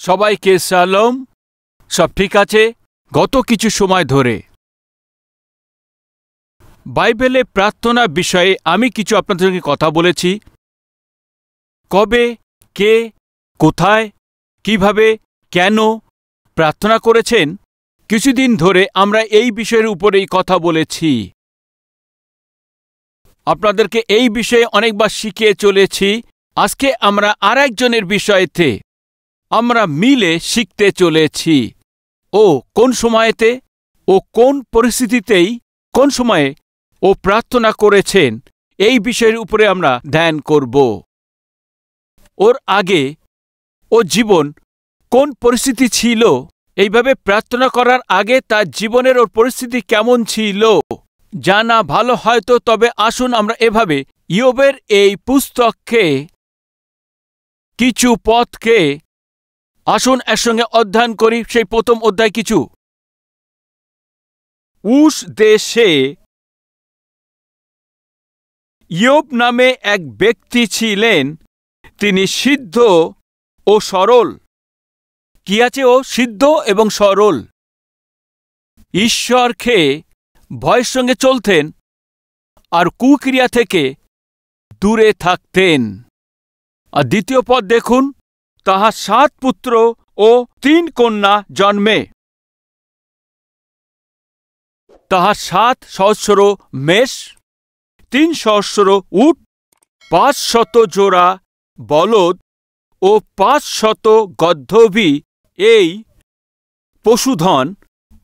সবাইকে সালাম। সব ঠিক আছে? গত কিছু সময় ধরে বাইবেলে প্রার্থনা বিষয়ে আমি কিছু আপনাদের সঙ্গে কথা বলেছি। কবে, কে, কোথায়, কিভাবে, কেন প্রার্থনা করেছেন, কিছুদিন ধরে আমরা এই বিষয়ের উপরেই কথা বলেছি। আপনাদেরকে এই বিষয়ে অনেকবার শিখিয়ে চলেছি। আজকে আমরা আরেকজনের বিষয়েতে আমরা মিলে শিখতে চলেছি। ও কোন সময়েতে, ও কোন পরিস্থিতিতেই, কোন সময়ে ও প্রার্থনা করেছেন, এই বিষয়ের উপরে আমরা ধ্যান করব। ওর আগে ও জীবন কোন পরিস্থিতি ছিল, এইভাবে প্রার্থনা করার আগে তার জীবনের ওর পরিস্থিতি কেমন ছিল জানা ভালো হয়তো। তবে আসুন আমরা এভাবে ইয়োবের এই পুস্তককে, কিছু পথকে আসুন একসঙ্গে অধ্যয়ন করি। সেই প্রথম অধ্যায় কিছু। উশ দেশে ইয়োব নামে এক ব্যক্তি ছিলেন। তিনি সিদ্ধ ও সরল। কি আছে? ও সিদ্ধ এবং সরল। ঈশ্বরকে ভয়ের সঙ্গে চলতেন আর কুক্রিয়া থেকে দূরে থাকতেন। আর দ্বিতীয় পদ দেখুন, তাহার 7 পুত্র ও 3 কন্যা জন্মে। তাহার 7 সহস্র মেষ, 3 সহস্র উট, 500 জোড়া বলদ ও 500 গর্দভী, এই পশুধন।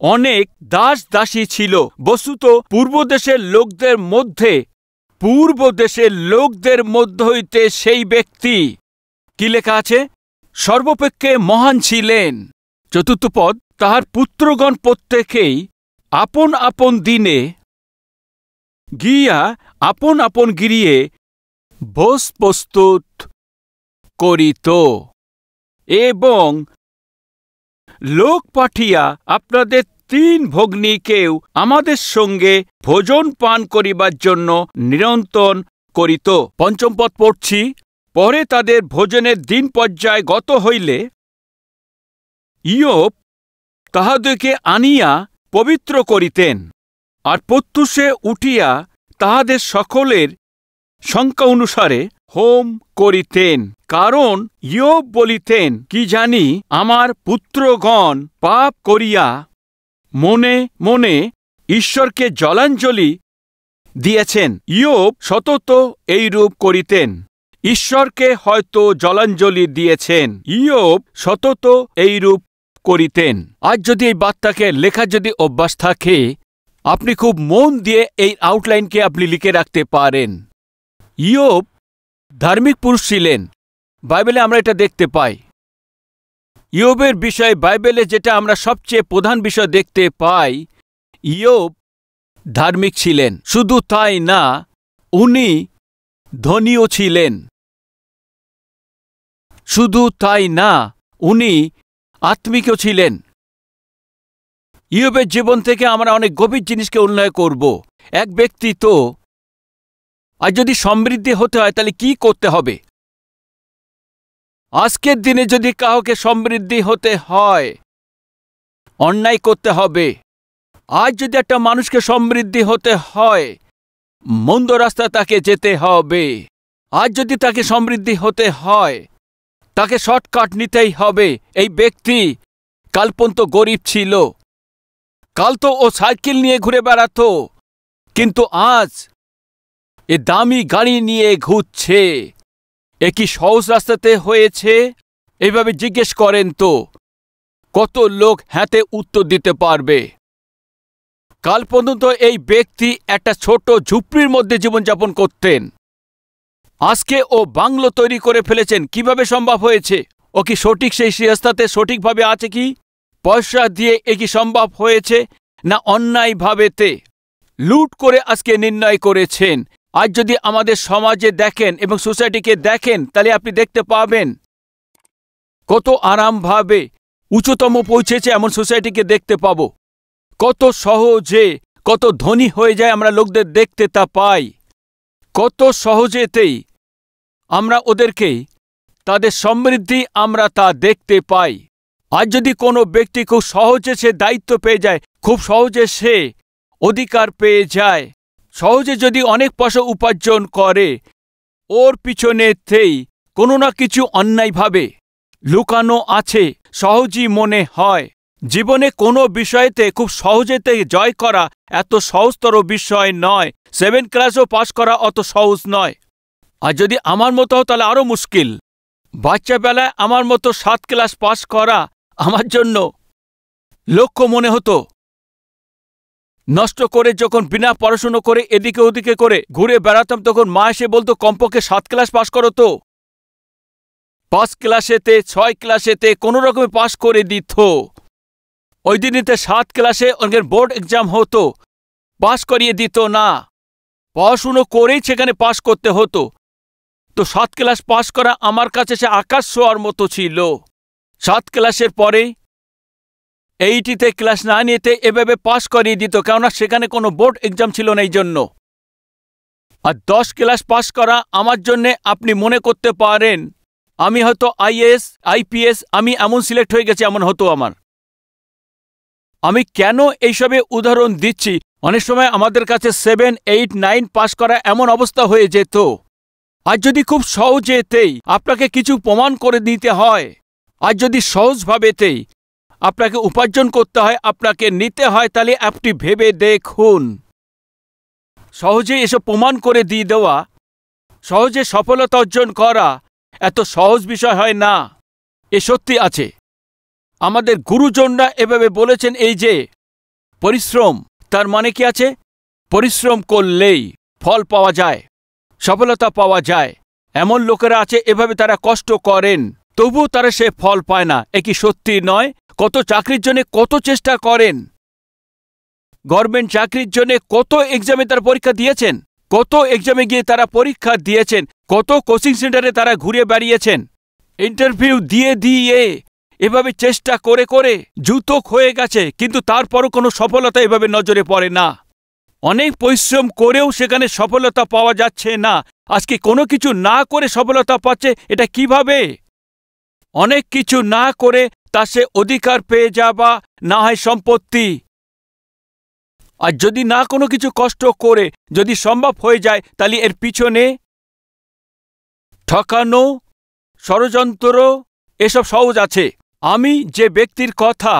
অনেক দাস দাসী ছিল। বস্তুত পূর্বদেশের লোকদের মধ্য হইতে সেই ব্যক্তি, কি লেখা আছে, সর্বাপেক্ষা মহান ছিলেন। চতুর্থ পদ, তাহার পুত্রগণ প্রত্যেকেই আপন আপন দিনে গিয়া আপন আপন গিরিয়ে ভোজ প্রস্তুত করিত এবং লোক পাঠিয়া আপনাদের 3 ভগ্নীকেও আমাদের সঙ্গে ভোজন পান করিবার জন্য নিরন্তর করিত। পঞ্চম পদ পড়ছি। পরে তাদের ভোজনের দিন পর্যায় গত হইলে ইয়োব তাহাদেরকে আনিয়া পবিত্র করিতেন, আর প্রত্যুষে উঠিয়া তাহাদের সকলের সংখ্যা অনুসারে হোম করিতেন। কারণ ইয়োব বলিতেন, কি জানি আমার পুত্রগণ পাপ করিয়া মনে মনে ঈশ্বরকে জলাঞ্জলি দিয়েছেন। ইয়োব সতত এইরূপ করিতেন। ঈশ্বরকে হয়তো জলাঞ্জলি দিয়েছেন। ইয়োব সতত এইরূপ করিতেন। আজ যদি এই বার্তাকে লেখার যদি অভ্যাস থাকে, আপনি খুব মন দিয়ে এই আউটলাইনকে আপনি লিখে রাখতে পারেন। ইয়োব ধার্মিক পুরুষ ছিলেন। বাইবেলে আমরা এটা দেখতে পাই। ইয়োবের বিষয়ে বাইবেলে যেটা আমরা সবচেয়ে প্রধান বিষয় দেখতে পাই, ইয়োব ধার্মিক ছিলেন। শুধু তাই না, উনি ধনীও ছিলেন। শুধু তাই না, উনি আত্মিকও ছিলেন। ইয়োবের জীবন থেকে আমরা অনেক গভীর জিনিসকে উল্লেখ করব। এক ব্যক্তি তো আর যদি সমৃদ্ধি হতে হয় তাহলে কি করতে হবে? আজকের দিনে যদি কাউকে সমৃদ্ধি হতে হয়, অন্যায় করতে হবে। আজ যদি একটা মানুষকে সমৃদ্ধি হতে হয়, মন্দ রাস্তা তাকে যেতে হবে। আজ যদি তাকে সমৃদ্ধি হতে হয়, তাকে শর্টকাট নিতেই হবে। এই ব্যক্তি কাল পর্যন্ত গরিব ছিল। কাল তো ও সাইকেল নিয়ে ঘুরে বেড়াতো, কিন্তু আজ এ দামি গাড়ি নিয়ে ঘুরছে। এ কি সহজ রাস্তাতে হয়েছে? এইভাবে জিজ্ঞেস করেন তো কত লোক হ্যাঁতে উত্তর দিতে পারবে। কাল পর্যন্ত এই ব্যক্তি একটা ছোট ঝুপড়ির মধ্যে জীবনযাপন করতেন। আজকে ও বাংলো তৈরি করে ফেলেছেন। কিভাবে সম্ভব হয়েছে? ও কি সঠিক সেই রাস্তাতে সঠিকভাবে আছে কি? পয়সা দিয়ে এ কি সম্ভব হয়েছে, না অন্যায়ভাবেতে লুট করে আজকে নির্ণয় করেছেন? আজ যদি আমাদের সমাজে দেখেন এবং সোসাইটিকে দেখেন, তাহলে আপনি দেখতে পাবেন কত আরামভাবে উচ্চতম পৌঁছেছে এমন সোসাইটিকে দেখতে পাবো। কত সহজে কত ধনী হয়ে যায় আমরা লোকদের দেখতে তা পাই। কত সহজেতেই আমরা ওদেরকেই তাদের সমৃদ্ধি আমরা তা দেখতে পাই। আজ যদি কোনো ব্যক্তি খুব সহজে সে দায়িত্ব পেয়ে যায়, খুব সহজে সে অধিকার পেয়ে যায়, সহজে যদি অনেক পয়সা উপার্জন করে, ওর পিছনেতেই কোনো না কিছু অন্যায়ভাবে লুকানো আছে। সহজই মনে হয় জীবনে কোনো বিষয়েতে খুব সহজেতে জয় করা এত সহজতর বিষয় নয়। 7 ক্লাসও পাশ করা অত সহজ নয়। আর যদি আমার মতো হয় তাহলে আরও মুশকিল। বাচ্চাবেলায় আমার মতো 7 ক্লাস পাশ করা আমার জন্য লক্ষ্য মনে হতো। নষ্ট করে যখন বিনা পড়াশুনো করে এদিকে ওদিকে করে ঘুরে বেড়াতাম, তখন মা এসে বলতো কমপক্ষে 7 ক্লাস পাশ করো তো। 5 ক্লাসেতে 6 ক্লাসেতে কোনো রকমে পাশ করে দিত। ওই দিনেতে 7 ক্লাসে ওদের বোর্ড এক্সাম হতো, পাশ করিয়ে দিত না, পড়াশুনো করেই সেখানে পাশ করতে হতো। তো 7 ক্লাস পাশ করা আমার কাছে সে আকাশ ছোঁয়ার মতো ছিল। 7 ক্লাসের পরে 80তে ক্লাস 9এতে এভাবে পাশ করিয়ে দিত, কেননা সেখানে কোনো বোর্ড এক্সাম ছিল না এই জন্য। আর 10 ক্লাস পাশ করা আমার জন্যে আপনি মনে করতে পারেন আমি হয়তো আইএএস আইপিএস আমি এমন সিলেক্ট হয়ে গেছি, এমন হতো আমার। আমি কেন এইসবে উদাহরণ দিচ্ছি, অনেক সময় আমাদের কাছে 7, 8, 9 পাশ করা এমন অবস্থা হয়ে যেত। আর যদি খুব সহজেতেই আপনাকে কিছু প্রমাণ করে দিতে হয়, আর যদি সহজভাবেতেই আপনাকে উপার্জন করতে হয়, আপনাকে নিতে হয়, তাহলে আপনি ভেবে দেখুন। সহজে এসব প্রমাণ করে দিয়ে দেওয়া, সহজে সফলতা অর্জন করা এত সহজ বিষয় হয় না। এ সত্যি আছে। আমাদের গুরুজনরা এভাবে বলেছেন, এই যে পরিশ্রম, তার মানে কি আছে? পরিশ্রম করলেই ফল পাওয়া যায়, সফলতা পাওয়া যায়। এমন লোকেরা আছে এভাবে তারা কষ্ট করেন, তবুও তারা সে ফল পায় না। এ কি সত্যি নয়? কত চাকরির জন্য কত চেষ্টা করেন, গভর্নমেন্ট চাকরির জন্য কত এক্সামে তারা পরীক্ষা দিয়েছেন, কত এক্সামে গিয়ে তারা পরীক্ষা দিয়েছেন, কত কোচিং সেন্টারে তারা ঘুরে বেড়িয়েছেন, ইন্টারভিউ দিয়ে দিয়ে এভাবে চেষ্টা করে করে জুতো হয়ে গেছে, কিন্তু তারপরও কোনো সফলতা এভাবে নজরে পড়ে না। অনেক পরিশ্রম করেও সেখানে সফলতা পাওয়া যাচ্ছে না। আজকে কোনো কিছু না করে সফলতা পাচ্ছে, এটা কিভাবে? অনেক কিছু না করে তা সে অধিকার পেয়ে যাবা, না হয় সম্পত্তি। আর যদি না কোনো কিছু কষ্ট করে যদি সম্ভব হয়ে যায়, তাহলে এর পিছনে ঠকানো, ষড়যন্ত্র এসব সহজ আছে। আমি যে ব্যক্তির কথা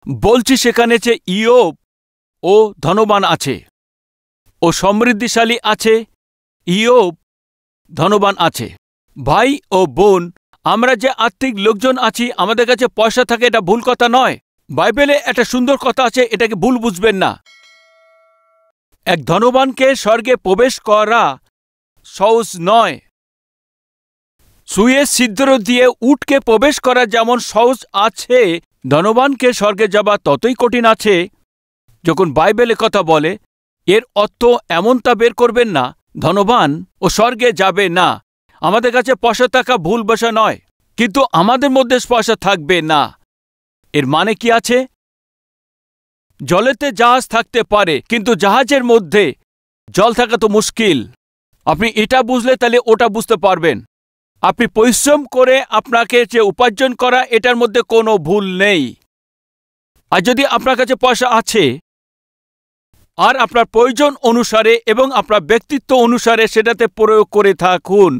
বলছি সেখানে যে ইয়োব ও ধনবান আছে, ও সমৃদ্ধিশালী আছে, ইয়োব ধনবান আছে। ভাই ও বোন, আমরা যে আর্থিক লোকজন আছি, আমাদের কাছে পয়সা থাকে, এটা ভুল কথা নয়। বাইবেলে একটা সুন্দর কথা আছে, এটাকে ভুল বুঝবেন না। এক ধনবানকে স্বর্গে প্রবেশ করা সহজ নয়। সুয়েজ ছিদ্র দিয়ে উটকে প্রবেশ করা যেমন সহজ আছে, ধনবানকে স্বর্গে যাওয়া ততই কঠিন আছে। যখন বাইবেলে কথা বলে, এর অর্থ এমন তা বের করবেন না ধনবান ও স্বর্গে যাবে না। আমাদের কাছে পয়সা থাকা ভুল বসা নয়, কিন্তু আমাদের মধ্যে পয়সা থাকবে না। এর মানে কি আছে? জলেতে জাহাজ থাকতে পারে, কিন্তু জাহাজের মধ্যে জল থাকা তো মুশকিল। আপনি এটা বুঝলে তাহলে ওটা বুঝতে পারবেন। আপনি পরিশ্রম করে আপনাকে যে উপার্জন করা, এটার মধ্যে কোনো ভুল নেই। আর যদি আপনার কাছে পয়সা আছে আর আপনার প্রয়োজন অনুসারে এবং আপনার ব্যক্তিত্ব অনুসারে সেটাতে প্রয়োগ করে থাকুন।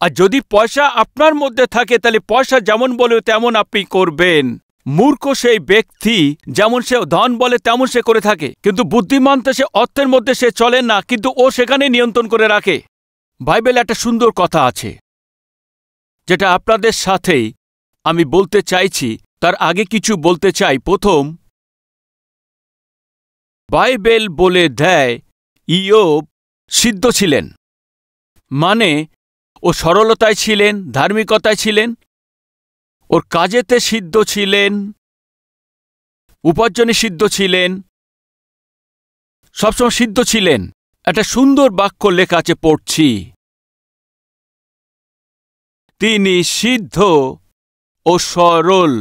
আর যদি পয়সা আপনার মধ্যে থাকে, তাহলে পয়সা যেমন বলে তেমন আপনি করবেন। মূর্খ সেই ব্যক্তি যেমন সে ধন বলে তেমন সে করে থাকে, কিন্তু বুদ্ধিমান তো সে অর্থের মধ্যে সে চলে না, কিন্তু ও সেখানে নিয়ন্ত্রণ করে রাখে। বাইবেলে একটা সুন্দর কথা আছে যেটা আপনাদের সাথেই আমি বলতে চাইছি। তার আগে কিছু বলতে চাই। প্রথম, বাইবেল বলে দেয় ইয়োব সিদ্ধ ছিলেন, মানে ও সরলতায় ছিলেন, ধার্মিকতায় ছিলেন, ওর কাজেতে সিদ্ধ ছিলেন, উপার্জনে সিদ্ধ ছিলেন, সবসময় সিদ্ধ ছিলেন। একটা সুন্দর বাক্য লেখা আছে, পড়ছি। তিনি সিদ্ধ ও সরল,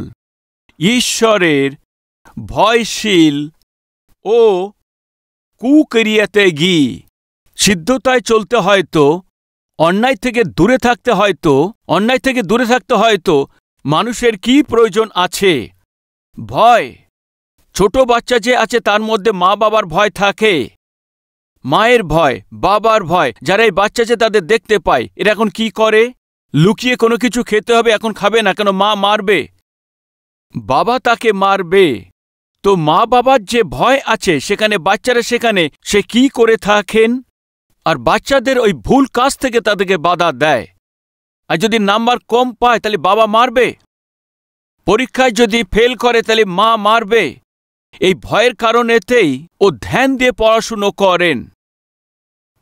ঈশ্বরের ভয়শীল ও কুকরিয়াতে গি। সিদ্ধতায় চলতে হয়তো, অন্যায় থেকে দূরে থাকতে হয়তো, অন্যায় থেকে দূরে থাকতে হয়তো, মানুষের কি প্রয়োজন আছে? ভয়। ছোট বাচ্চা যে আছে তার মধ্যে মা বাবার ভয় থাকে, মায়ের ভয়, বাবার ভয়। যারা এই বাচ্চা যে তাদের দেখতে পায়, এরা এখন কি করে? লুকিয়ে কোনো কিছু খেতে হবে, এখন খাবে না, কেন মা মারবে, বাবা তাকে মারবে। তো মা বাবার যে ভয় আছে সেখানে বাচ্চারা সেখানে সে কি করে থাকেন? আর বাচ্চাদের ওই ভুল কাজ থেকে তাদেরকে বাধা দেয়। আর যদি নাম্বার কম পায় তাহলে বাবা মারবে, পরীক্ষায় যদি ফেল করে তাহলে মা মারবে। এই ভয়ের কারণেতেই ও ধ্যান দিয়ে পড়াশুনো করেন।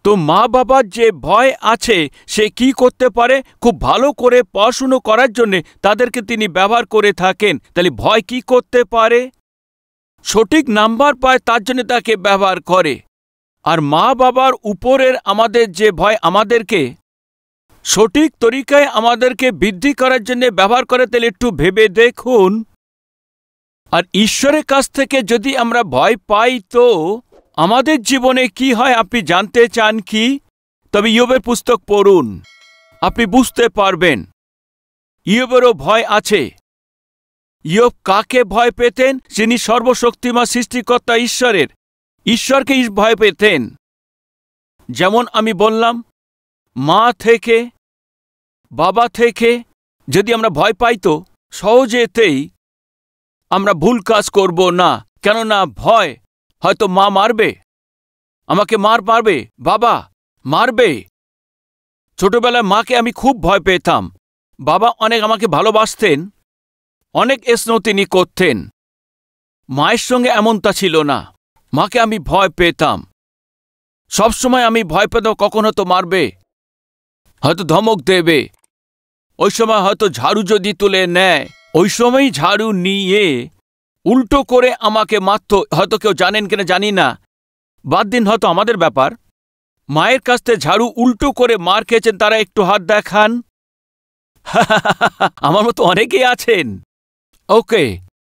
তো মা বাবার যে ভয় আছে সে কি করতে পারে? খুব ভালো করে পড়াশুনো করার জন্য তাদেরকে তিনি ব্যবহার করে থাকেন। তাহলে ভয় কি করতে পারে? সঠিক নাম্বার পায় তার জন্য তাকে ব্যবহার করে। আর মা বাবার উপরের আমাদের যে ভয় আমাদেরকে সঠিক তরিকায় আমাদেরকে বৃদ্ধি করার জন্য ব্যবহার করে, তাহলে একটু ভেবে দেখুন। আর ঈশ্বরের কাছ থেকে যদি আমরা ভয় পাই তো আমাদের জীবনে কি হয় আপনি জানতে চান কি? তবে ইয়োবের পুস্তক পড়ুন, আপনি বুঝতে পারবেন। ইয়োবেরও ভয় আছে। ইয়োব কাকে ভয় পেতেন? যিনি সর্বশক্তিমান সৃষ্টিকর্তা ঈশ্বরকে ভয় পেতেন। যেমন আমি বললাম, মা থেকে, বাবা থেকে যদি আমরা ভয় পাই তো সহজেতেই আমরা ভুল কাজ করব না। কেননা ভয়, হয়তো মা মারবে, আমাকে মারবে, বাবা মারবে। ছোটবেলায় মাকে আমি খুব ভয় পেতাম। বাবা অনেক আমাকে ভালোবাসতেন, অনেক স্নেহ তিনি করতেন। মায়ের সঙ্গে এমনটা ছিল না। মাকে আমি ভয় পেতাম, সবসময় আমি ভয় পেতাম কখন হয়তো মারবে, হয়তো ধমক দেবে। ওই সময় হয়তো ঝাড়ু যদি তুলে নেয়, ওই সময়ই ঝাড়ু নিয়ে উল্টো করে আমাকে মারত। হয়তো কেউ জানেন কিনা জানি না, বাদ দিন, হয়তো আমাদের ব্যাপার। মায়ের কাছ থেকে ঝাড়ু উল্টো করে মার খেয়েছেন তারা একটু হাত দেখান। আমার মতো অনেকেই আছেন। ওকে,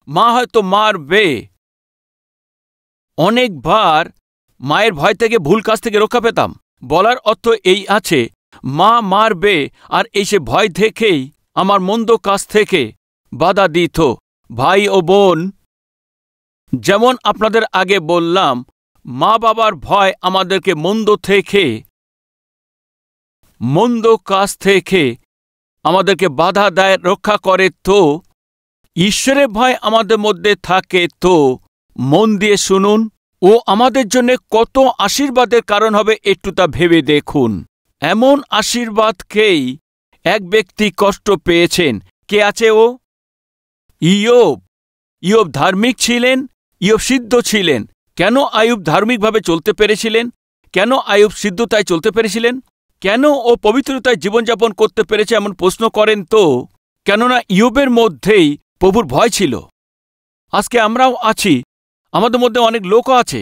মা হয়তো মারবে। অনেকবার মায়ের ভয় থেকে ভুল কাজ থেকে রক্ষা পেতাম। বলার অর্থ এই আছে, মা মারবে, আর এই সে ভয় থেকেই আমার মন্দ কাজ থেকে বাধা দিত। ভাই ও বোন, যেমন আপনাদের আগে বললাম, মা বাবার ভয় আমাদেরকে মন্দ কাজ থেকে আমাদেরকে বাধা দেয়, রক্ষা করে। তো ঈশ্বরের ভয় আমাদের মধ্যে থাকে তো মন দিয়ে শুনুন, ও আমাদের জন্য কত আশীর্বাদের কারণ হবে একটু তা ভেবে দেখুন। এমন আশীর্বাদকেই এক ব্যক্তি কষ্ট পেয়েছেন। কে আছে ও? ইয়োব। ইয়োব ধার্মিক ছিলেন, ইয়োব সিদ্ধ ছিলেন। কেন আইয়ুব ধার্মিকভাবে চলতে পেরেছিলেন? কেন আইয়ুব সিদ্ধতায় চলতে পেরেছিলেন? কেন ও পবিত্রতায় জীবনযাপন করতে পেরেছে এমন প্রশ্ন করেন তো? কেননা ইয়োবের মধ্যেই প্রভুর ভয় ছিল। আজকে আমরাও আছি, আমাদের মধ্যে অনেক লোকও আছে,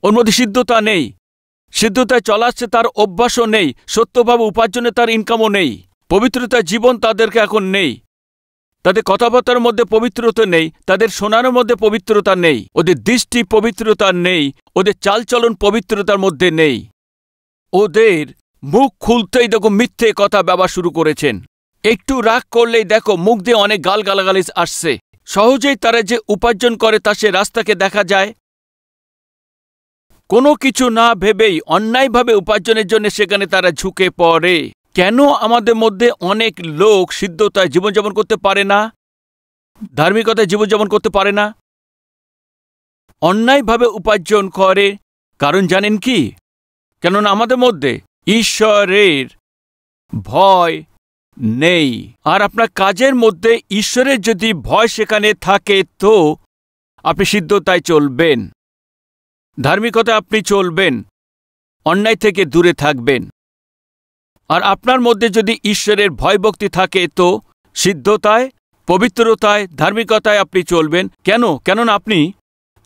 ওর মধ্যে সিদ্ধতা নেই, সিদ্ধতায় চলাচ্ছে তার অভ্যাসও নেই, সত্যভাবে উপার্জনে তার ইনকামও নেই, পবিত্রতার জীবন তাদেরকে এখন নেই, তাদের কথাবার্তার মধ্যে পবিত্রতা নেই, তাদের শোনানোর মধ্যে পবিত্রতা নেই, ওদের দৃষ্টি পবিত্রতা নেই, ওদের চালচলন পবিত্রতার মধ্যে নেই। ওদের মুখ খুলতেই দেখো মিথ্যে কথা ব্যবহার শুরু করেছেন। একটু রাগ করলেই দেখো মুখ দিয়ে অনেক গালগালাগালি আসছে। সহজেই তারা যে উপার্জন করে তা সে রাস্তাকে দেখা যায়। কোনো কিছু না ভেবেই অন্যায়ভাবে উপার্জনের জন্য সেখানে তারা ঝুঁকে পড়ে। কেন আমাদের মধ্যে অনেক লোক সিদ্ধতায় জীবনযাপন করতে পারে না, ধার্মিকতায় জীবনযাপন করতে পারে না, অন্যায়ভাবে উপার্জন করে? কারণ জানেন কি? কেননা আমাদের মধ্যে ঈশ্বরের ভয় নেই। আর আপনার কাজের মধ্যে ঈশ্বরের যদি ভয় সেখানে থাকে তো আপনি সিদ্ধতায় চলবেন, ধার্মিকতায় আপনি চলবেন, অন্যায় থেকে দূরে থাকবেন। আর আপনার মধ্যে যদি ঈশ্বরের ভয়ভক্তি থাকে তো সিদ্ধতায়, পবিত্রতায়, ধার্মিকতায় আপনি চলবেন। কেন? কেননা আপনি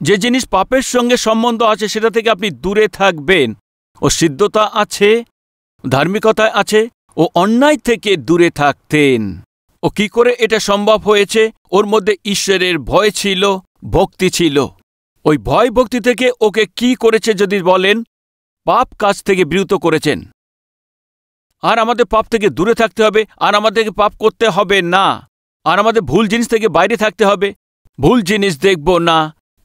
যে জিনিস পাপের সঙ্গে সম্বন্ধ আছে সেটা থেকে আপনি দূরে থাকবেন। ও সিদ্ধতা আছে, ধার্মিকতায় আছে, ও অন্যায় থেকে দূরে থাকতেন। ও কি করে এটা সম্ভব হয়েছে? ওর মধ্যে ঈশ্বরের ভয় ছিল, ভক্তি ছিল। ওই ভয় ভক্তি থেকে ওকে কি করেছে যদি বলেন? পাপ কাজ থেকে বিরত করেছেন। আর আমাদের পাপ থেকে দূরে থাকতে হবে, আর আমাদেরকে পাপ করতে হবে না, আর আমাদের ভুল জিনিস থেকে বাইরে থাকতে হবে। ভুল জিনিস দেখব না,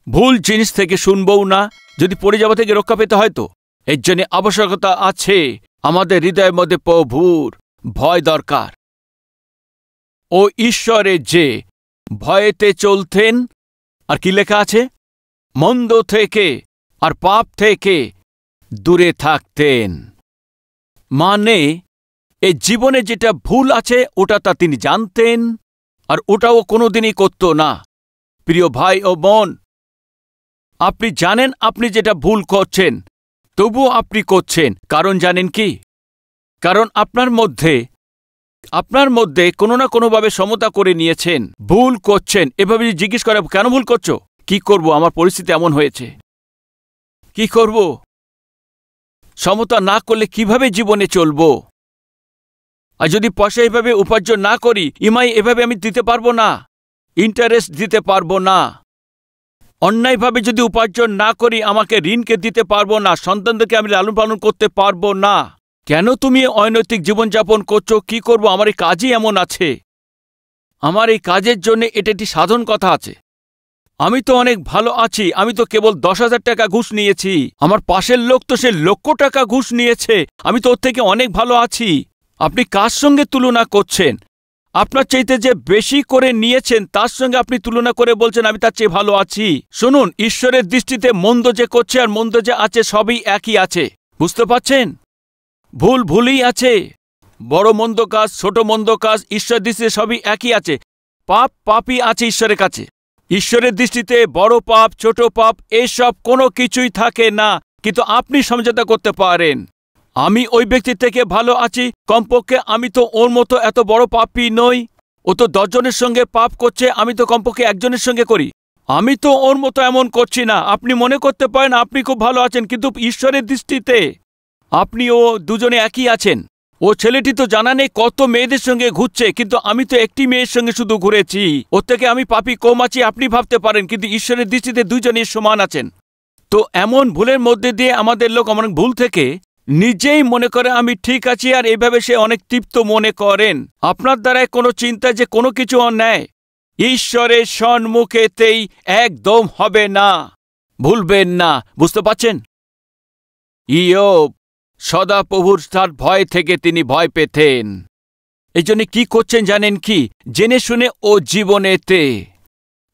ভুল জিনিস থেকে শুনবও না, যদি পড়ে যাওয়া থেকে রক্ষা পেতে হয়। তো এর জন্য আবশ্যকতা আছে আমাদের হৃদয়ের মধ্যে প্রভুর ভয় দরকার। ও ঈশ্বরে যে ভয়েতে চলতেন, আর কি লেখা আছে, মন্দ থেকে আর পাপ থেকে দূরে থাকতেন। মানে এই জীবনে যেটা ভুল আছে ওটা তা তিনি জানতেন, আর ওটাও কোনোদিনই করত না। প্রিয় ভাই ও বোন, আপনি জানেন আপনি যেটা ভুল করছেন, তবুও আপনি করছেন। কারণ জানেন কি? কারণ আপনার মধ্যে কোনো না কোনোভাবে সমতা করে নিয়েছেন, ভুল করছেন। এভাবে জিজ্ঞেস করে, কেন ভুল করছো? কি করব, আমার পরিস্থিতি এমন হয়েছে, কি করব? সমতা না করলে কিভাবে জীবনে চলব? আর যদি পয়সা এভাবে উপার্জন না করি, ইমাই এভাবে আমি দিতে পারবো না, ইন্টারেস্ট দিতে পারবো না। অন্যায়ভাবে যদি উপার্জন না করি, আমাকে ঋণকে দিতে পারবো না, সন্তানদেরকে আমি লালন পালন করতে পারবো না। কেন তুমি অনৈতিক জীবনযাপন করছো? কি করব, আমার এই কাজই এমন আছে, আমার এই কাজের জন্য এটা একটি সাধারণ কথা আছে। আমি তো অনেক ভালো আছি, আমি তো কেবল 10,000 টাকা ঘুষ নিয়েছি, আমার পাশের লোক তো সে লক্ষ টাকা ঘুষ নিয়েছে, আমি তো ওর থেকে অনেক ভালো আছি। আপনি কার সঙ্গে তুলনা করছেন? আপনার চাইতে যে বেশি করে নিয়েছেন তার সঙ্গে আপনি তুলনা করে বলছেন আমি তার চেয়ে ভালো আছি। শুনুন, ঈশ্বরের দৃষ্টিতে মন্দ যে করছে আর মন্দ যে আছে সবই একই আছে। বুঝতে পারছেন? ভুল ভুলই আছে, বড় মন্দ কাজ, ছোট মন্দ কাজ, ঈশ্বরের দৃষ্টিতে সবই একই আছে। পাপ পাপই আছে ঈশ্বরের কাছে। ঈশ্বরের দৃষ্টিতে বড় পাপ, ছোট পাপ এসব কোনো কিছুই থাকে না, কিন্তু আপনি সমঝোতা করতে পারেন। আমি ওই ব্যক্তির থেকে ভালো আছি, কমপক্ষে আমি তো ওর মতো এত বড় পাপী নই। ও তো 10 জনের সঙ্গে পাপ করছে, আমি তো কমপক্ষে একজনের সঙ্গে করি। আমি তো ওর মতো এমন করছি না। আপনি মনে করতে পারেন আপনি খুব ভালো আছেন, কিন্তু ঈশ্বরের দৃষ্টিতে আপনি ও দুজনে একই আছেন। ও ছেলেটি তো জানা নেই কত মেয়েদের সঙ্গে ঘুরছে, কিন্তু আমি তো একটি মেয়ের সঙ্গে শুধু ঘুরেছি। ওর থেকে আমি পাপী কম আছি আপনি ভাবতে পারেন, কিন্তু ঈশ্বরের দৃষ্টিতে দুজনই সমান আছেন। তো এমন ভুলের মধ্যে দিয়ে আমাদের লোক অনেক ভুল থেকে নিজেই মনে করে আমি ঠিক আছি, আর এইভাবে সে অনেক তৃপ্ত মনে করেন। আপনার দ্বারায় কোনো চিন্তা যে কোনো কিছু অন্যায় ঈশ্বরের সম্মুখেতেই একদম হবে না, ভুলবেন না। বুঝতে পারছেন? ইয়োব সদা প্রভুর তার ভয় থেকে তিনি ভয় পেতেন। এই জন্য কি করছেন জানেন কি? জেনে শুনে ও জীবনেতে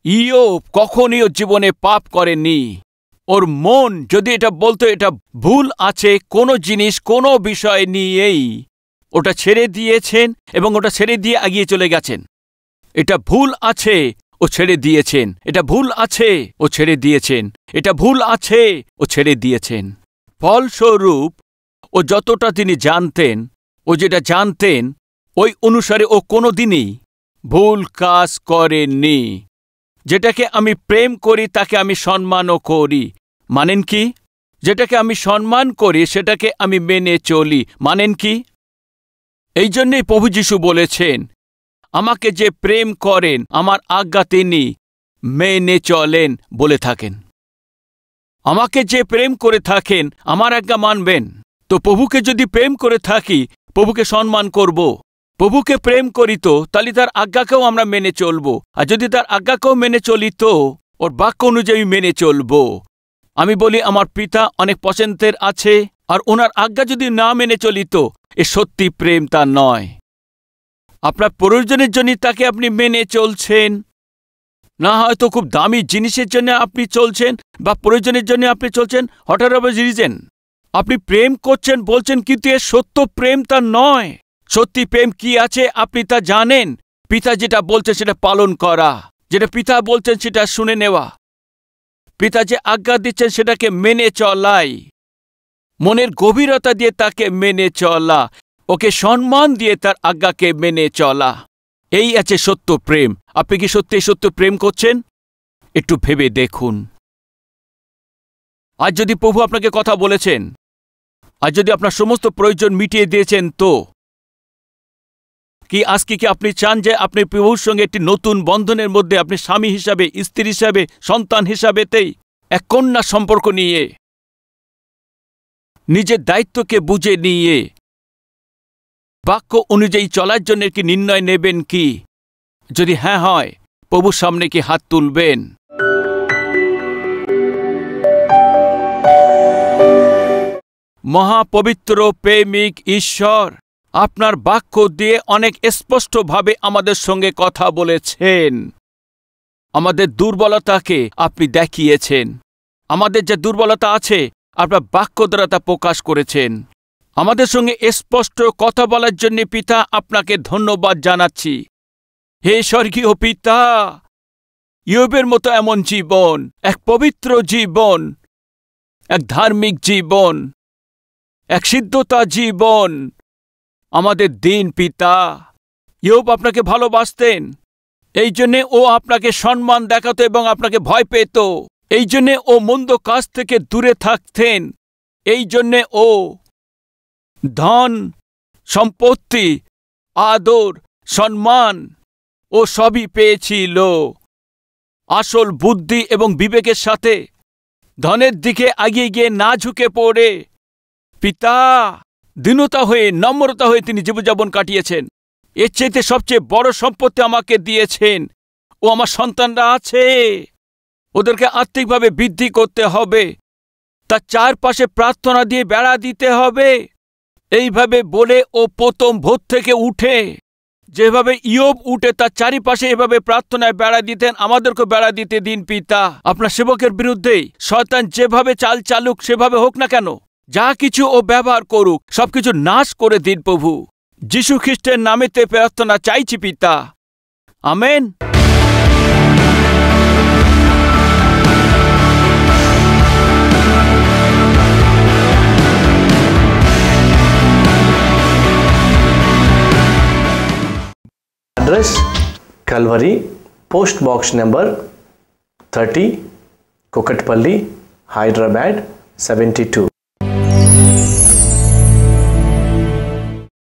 ইয়োব কখনই ও জীবনে পাপ করেনি। ওর মন যদি এটা বলতো এটা ভুল আছে কোনো জিনিস কোনো বিষয় নিয়েই, ওটা ছেড়ে দিয়েছেন এবং ওটা ছেড়ে দিয়ে এগিয়ে চলে গেছেন। এটা ভুল আছে, ও ছেড়ে দিয়েছেন। এটা ভুল আছে, ও ছেড়ে দিয়েছেন। এটা ভুল আছে, ও ছেড়ে দিয়েছেন। ফলস্বরূপ ও যতটা তিনি জানতেন, ও যেটা জানতেন ওই অনুসারে ও কোনোদিনই ভুল কাজ করেননি। যেটাকে আমি প্রেম করি তাকে আমি সম্মানও করি। মানেন কি? যেটাকে আমি সম্মান করি সেটাকে আমি মেনে চলি। মানেন কি? এই জন্যেই প্রভু যীশু বলেছেন, আমাকে যে প্রেম করেন আমার আজ্ঞা তিনি মেনে চলেন বলে থাকেন। আমাকে যে প্রেম করে থাকেন আমার আজ্ঞা মানবেন। তো প্রভুকে যদি প্রেম করে থাকি, প্রভুকে সম্মান করব। প্রভুকে প্রেম করি তো তাহলে তার আজ্ঞাকেও আমরা মেনে চলব। আর যদি তার আজ্ঞাকেও মেনে চলি তো ওর বাক্য অনুযায়ী মেনে চলব। আমি বলি আমার পিতা অনেক পছন্দের আছে, আর ওনার আজ্ঞা যদি না মেনে চলি তো এ সত্যি প্রেম তা নয়। আপনার প্রয়োজনের জন্য তাকে আপনি মেনে চলছেন, না হয়তো খুব দামি জিনিসের জন্য আপনি চলছেন, বা প্রয়োজনের জন্য আপনি চলছেন, হঠাৎ রিজন আপনি প্রেম করছেন বলছেন, কিন্তু এর সত্য প্রেম তা নয়। সত্যি প্রেম কি আছে আপনি তা জানেন। পিতা যেটা বলছেন সেটা পালন করা, যেটা পিতা বলছেন সেটা শুনে নেওয়া, পিতা যে আজ্ঞা দিচ্ছেন সেটাকে মেনে চলাই, মনের গভীরতা দিয়ে তাকে মেনে চলা, ওকে সম্মান দিয়ে তার আজ্ঞাকে মেনে চলা, এই আছে সত্য প্রেম। আপনি কি সত্যি সত্য প্রেম করছেন? একটু ভেবে দেখুন। আজ যদি প্রভু আপনাকে কথা বলেছেন, আজ যদি আপনার সমস্ত প্রয়োজন মিটিয়ে দিয়েছেন, তো কি আজকে কি আপনি চান যে আপনি প্রভুর সঙ্গে একটি নতুন বন্ধনের মধ্যে আপনি স্বামী হিসাবে, স্ত্রী হিসাবে, সন্তান হিসাবেতেই এক কন্যা সম্পর্ক নিয়ে নিজের দায়িত্বকে বুঝে নিয়ে বাক্য অনুযায়ী চলার জন্য কি নির্ণয় নেবেন কি? যদি হ্যাঁ হয়, প্রভুর সামনে কি হাত তুলবেন? মহাপবিত্র প্রেমিক ঈশ্বর, আপনার বাক্য দিয়ে অনেক স্পষ্টভাবে আমাদের সঙ্গে কথা বলেছেন। আমাদের দুর্বলতাকে আপনি দেখিয়েছেন। আমাদের যে দুর্বলতা আছে, আপনার বাক্য দ্বারা তা প্রকাশ করেছেন। আমাদের সঙ্গে স্পষ্ট কথা বলার জন্য পিতা, আপনাকে ধন্যবাদ জানাচ্ছি। হে স্বর্গীয় পিতা, ইয়োবের মতো এমন জীবন, এক পবিত্র জীবন, এক ধার্মিক জীবন, এক সিদ্ধতা জীবন আমাদের দিন পিতা। ইয়োব আপনাকে ভালোবাসতেন, এই জন্যে ও আপনাকে সম্মান দেখাতো এবং আপনাকে ভয় পেত। এই জন্যে ও মন্দ কাজ থেকে দূরে থাকতেন। এই জন্যে ও ধন, সম্পত্তি, আদর, সম্মান ও সবই পেয়েছিল আসল বুদ্ধি এবং বিবেকের সাথে। ধনের দিকে এগিয়ে গিয়ে না ঝুঁকে পড়ে পিতা, দীনতা হয়ে, নম্রতা হয়ে তিনি জীবনযাপন কাটিয়েছেন। এর চাইতে সবচেয়ে বড় সম্পত্তি আমাকে দিয়েছেন। ও আমার সন্তানরা আছে, ওদেরকে আত্মিকভাবে বৃদ্ধি করতে হবে, তার চারপাশে প্রার্থনা দিয়ে বেড়া দিতে হবে। এইভাবে বলে ও প্রথম ভোর থেকে উঠে, যেভাবে ইয়োব উঠে তার চারিপাশে এভাবে প্রার্থনায় বেড়া দিতেন, আমাদেরকে বেড়া দিতে দিন পিতা। আপনার সেবকের বিরুদ্ধেই শয়তান যেভাবে চাল চালুক, সেভাবে হোক না কেন, যা কিছু ও ব্যবহার করুক, সবকিছু নাশ করে দিন প্রভু। যীশু খ্রিস্টের নামেতে প্রার্থনা চাইছি পিতা, amen. Address Calvary, Post Box number 30, Kukatpalli, Hyderabad 72.